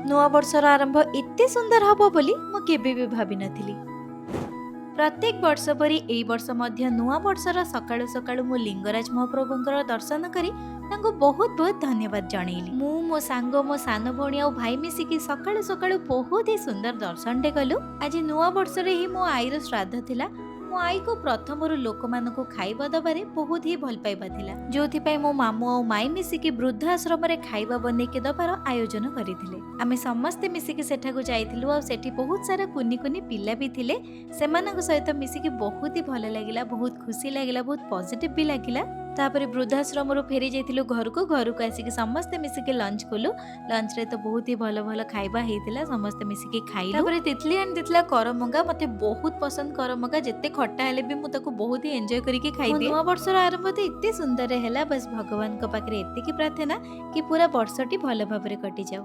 ନୂଆ ବର୍ଷର ଆରମ୍ଭ ଏତେ ସୁନ୍ଦର ହବ ବୋଲି ମୁଁ କେବେ ବି ଭାବି ନଥିଲି। ପ୍ରତ୍ୟେକ ବର୍ଷ ପରି ଏଇ ବର୍ଷ ମଧ୍ୟ ନୂଆ ବର୍ଷର ସକାଳୁ ସକାଳୁ ମୁଁ ଲିଙ୍ଗରାଜ ମହାପ୍ରଭୁଙ୍କର ଦର୍ଶନ କରି ତାଙ୍କୁ ବହୁତ ବହୁତ ଧନ୍ୟବାଦ ଜଣେଇଲି। ମୁଁ ମୋ ସାଙ୍ଗ ମୋ ସାନ ଭଉଣୀ ଆଉ ଭାଇ ମିଶିକି ସକାଳୁ ସକାଳୁ ବହୁତ ହି ସୁନ୍ଦର ଦର୍ଶନଟେ କଲୁ। ଆଜି ନୂଆ ବର୍ଷରେ ହିଁ ମୋ ଆଈର ଶ୍ରାଦ୍ଧ ଥିଲା। ମୋ ଆଈକୁ ପ୍ରଥମରୁ ଲୋକମାନଙ୍କୁ ଖାଇବା ଦବାରେ ବହୁତ ହି ଭଲ ପାଇବା ଥିଲା, ଯୋଉଥିପାଇଁ ମୋ ମାମୁଁ ଆଉ ମାଇଁ ମିଶିକି ବୃଦ୍ଧ ଆଶ୍ରମରେ ଖାଇବା ବନେଇକି ଦବାର ଆୟୋଜନ କରିଥିଲେ। ଆମେ ସମସ୍ତେ ମିଶିକି ସେଠାକୁ ଯାଇଥିଲୁ ଆଉ ସେଠି ବହୁତ ସାରା କୁନି କୁନି ପିଲା ବି ଥିଲେ। ସେମାନଙ୍କ ସହିତ ମିଶିକି ବହୁତ ହି ଭଲ ଲାଗିଲା, ବହୁତ ଖୁସି ଲାଗିଲା, ବହୁତ ପଜିଟିଭ ବି ଲାଗିଲା। ତାପରେ ବୃଦ୍ଧାଶ୍ରମରୁ ଫେରି ଯାଇଥିଲୁ ଘରକୁ ଆସିକି ସମସ୍ତେ ମିଶିକି ଲଞ୍ଚ କଲୁ। ଲଞ୍ଚରେ ତ ବହୁତ ହି ଭଲ ଭଲ ଖାଇବା ହେଇଥିଲା, ସମସ୍ତେ ମିଶିକି ଖାଇଲୁ। ତାପରେ ତିତଲି ଆଣିଦେଇଥିଲା କରମଙ୍ଗା, ମତେ ବହୁତ ପସନ୍ଦ କରମଙ୍ଗା, ଯେତେ ଖଟା ହେଲେ ବି ମୁଁ ତାକୁ ବହୁତ ହି ଏନ୍ଜୟ କରିକି ଖାଇଦିଏ। ନୂଆ ବର୍ଷର ଆରମ୍ଭ ତ ଏତେ ସୁନ୍ଦର ହେଲା, ବାସ୍ ଭଗବାନଙ୍କ ପାଖରେ ଏତିକି ପ୍ରାର୍ଥନା କି ପୁରା ବର୍ଷଟି ଭଲ ଭାବରେ କଟିଯାଉ।